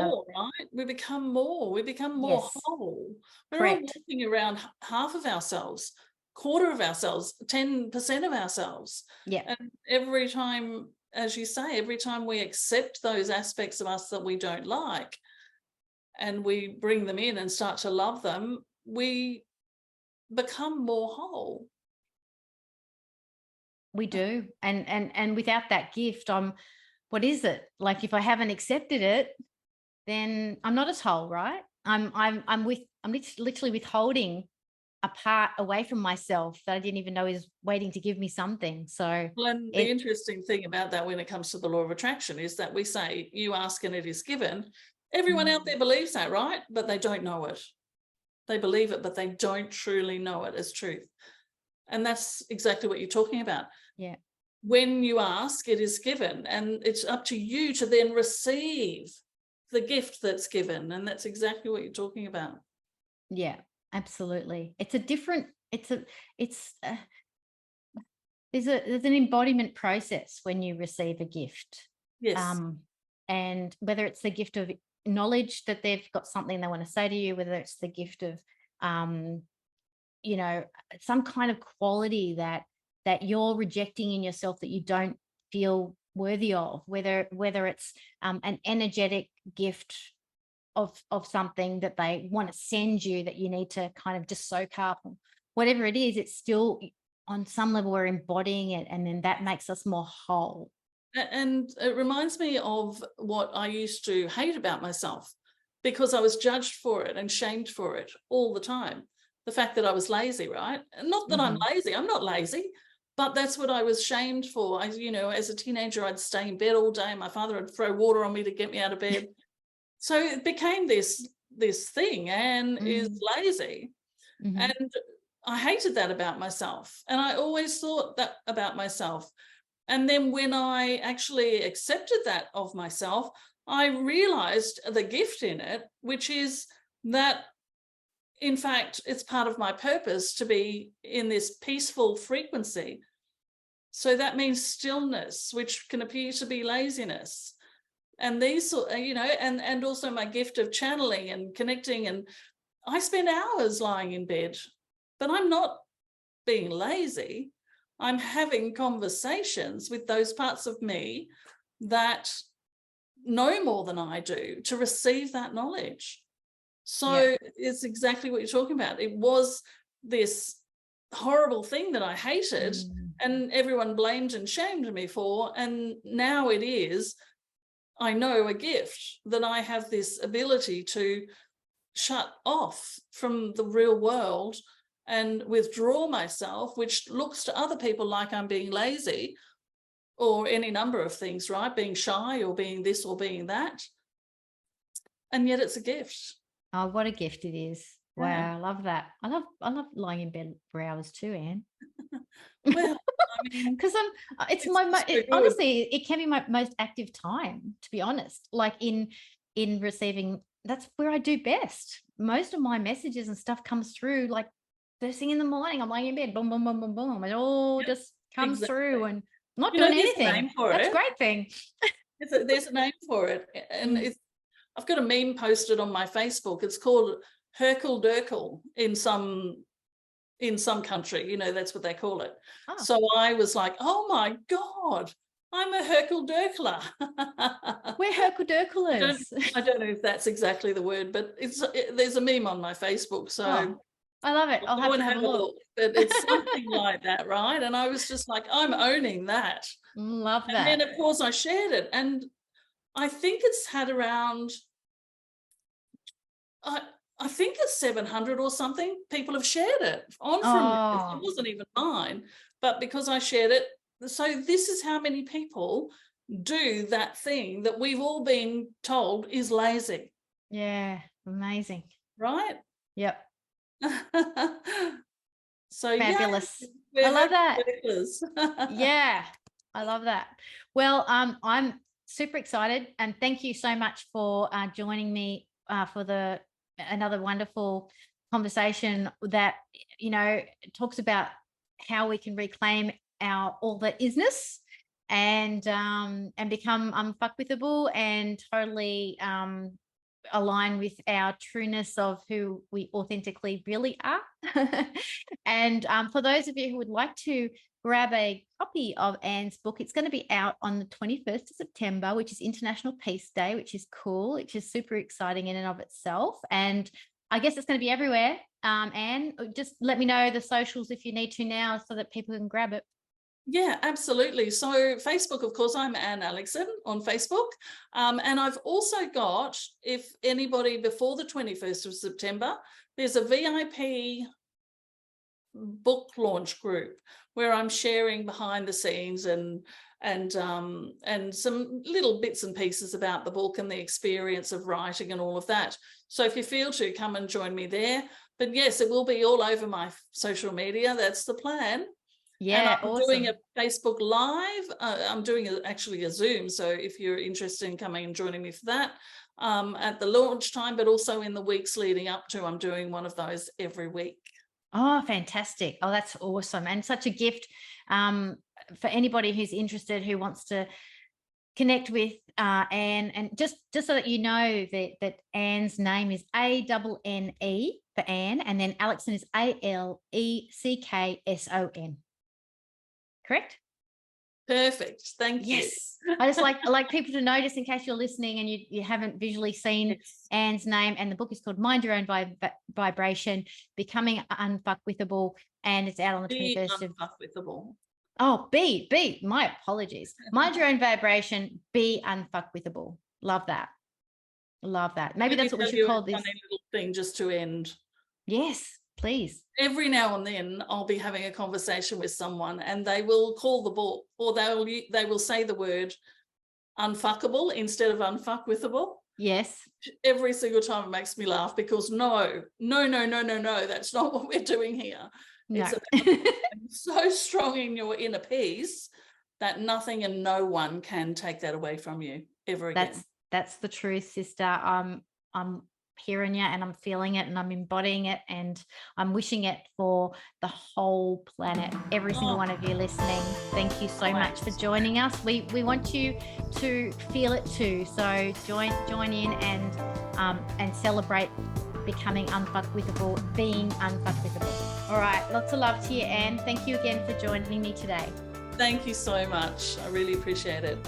we become more whole. We're all walking around half of ourselves, quarter of ourselves, 10% of ourselves. And every time, as you say, every time we accept those aspects of us that we don't like, and we bring them in and start to love them, we become more whole. We do. And without that gift, what is it? Like, if I haven't accepted it, then I'm not as whole, right? I'm literally withholding a part away from myself that I didn't even know is waiting to give me something. So, and the interesting thing about that when it comes to the law of attraction is that we say, you ask and it is given. Everyone out there believes that, right? But they don't know it. They believe it, but they don't truly know it as truth. And that's exactly what you're talking about. When you ask, it is given, and it's up to you to then receive the gift that's given. And that's exactly what you're talking about. Yeah, absolutely. It's a different, there's an embodiment process when you receive a gift. And whether it's the gift of knowledge that they've got something they want to say to you, whether it's the gift of some kind of quality that you're rejecting in yourself that you don't feel worthy of, whether it's an energetic gift of something that they want to send you that you need to kind of just soak up, whatever it is, it's still on some level we're embodying it, and then that makes us more whole. And it reminds me of what I used to hate about myself, because I was judged for it and shamed for it all the time. The fact that I was lazy, right? Not that I'm lazy, I'm not lazy, but that's what I was shamed for. As a teenager, I'd stay in bed all day. My father would throw water on me to get me out of bed. So it became this thing, Anne is lazy. And I hated that about myself. And I always thought that about myself. And then when I actually accepted that of myself, I realized the gift in it, which is that, in fact, it's part of my purpose to be in this peaceful frequency. So that means stillness, which can appear to be laziness. And these, you know, and also my gift of channeling and connecting. And I spend hours lying in bed, but I'm not being lazy. I'm having conversations with those parts of me that know more than I do to receive that knowledge. So it's exactly what you're talking about. It was this horrible thing that I hated and everyone blamed and shamed me for. And now it is, I know, a gift that I have this ability to shut off from the real world and withdraw myself, which looks to other people like I'm being lazy or any number of things, right? Being shy or being this or being that. And yet it's a gift. Oh, what a gift it is. Wow, I love that. I love lying in bed for hours too, Anne. Well, I mean, because honestly, it can be my most active time, to be honest. Like in receiving, that's where I do best. Most of my messages and stuff comes through like first thing in the morning. I'm lying in bed, boom, boom, boom, boom, boom. It all just comes through, and I'm not doing anything. There's a name for that's it. a great thing. There's a name for it, and I've got a meme posted on my Facebook. It's called Herkel Durkel in some country, you know, that's what they call it. Oh. So I was like, oh my God, I'm a Herkel Durkler. We're Herkel Durklers. I don't know if that's exactly the word, but there's a meme on my Facebook. So I love it. I'll have a look. But it's something like that, right? And I was just like, I'm owning that. Love that. And then of course I shared it. And I think it's had around, I think it's 700 or something people have shared it on from it wasn't even mine, but because I shared it. So this is how many people do that thing that we've all been told is lazy. Yeah, amazing. Right? Yep. So fabulous. I love that. Yeah, I love that. Well, I'm super excited, and thank you so much for joining me for another wonderful conversation that, you know, talks about how we can reclaim our all that isness and become unfuckwithable and totally align with our trueness of who we authentically really are. And for those of you who would like to grab a copy of Anne's book, it's going to be out on the 21st of September, which is International Peace Day, which is cool, which is super exciting in and of itself. And I guess it's going to be everywhere. Anne, just let me know the socials if you need to now so that people can grab it. Yeah, absolutely. So Facebook, of course, I'm Anne Aleckson on Facebook. And I've also got, if anybody before the 21st of September, there's a VIP book launch group where I'm sharing behind the scenes and some little bits and pieces about the book and the experience of writing and all of that. So if you feel to, come and join me there. But yes, it will be all over my social media. That's the plan. Yeah, and I'm doing a Facebook Live. I'm doing actually a Zoom. So if you're interested in coming and joining me for that at the launch time, but also in the weeks leading up to, I'm doing one of those every week. Oh, fantastic. Oh, that's awesome. And such a gift for anybody who's interested, who wants to connect with Anne. And just so that you know that Anne's name is ANNE for Anne, and then Aleckson is ALECKSON. Correct? Perfect. Thank you. Yes. I just like people to know, just in case you're listening and you haven't visually seen Anne's name. And the book is called Mind Your Own Vibration, Becoming Unfuckwithable, and it's out on the 21st of Unfuckwithable. Oh, B. My apologies. Mind Your Own Vibration, Be Unfuckwithable. Love that. Love that. Maybe that's what we should call this. Funny little thing just to end. Yes, please. Every now and then I'll be having a conversation with someone and they will call the book, or they will say the word unfuckable instead of unfuckwithable. Yes. Every single time it makes me laugh, because no, that's not what we're doing here. No. It's so strong in your inner peace that nothing and no one can take that away from you ever again. That's the truth, sister. I'm hearing you, and I'm feeling it, and I'm embodying it, and I'm wishing it for the whole planet, every single one of you listening. Thank you so much for joining us. We want you to feel it too, so join in and celebrate becoming unfuckwithable, being unfuckwithable. All right, lots of love to you, Anne. Thank you again for joining me today. Thank you so much. I really appreciate it.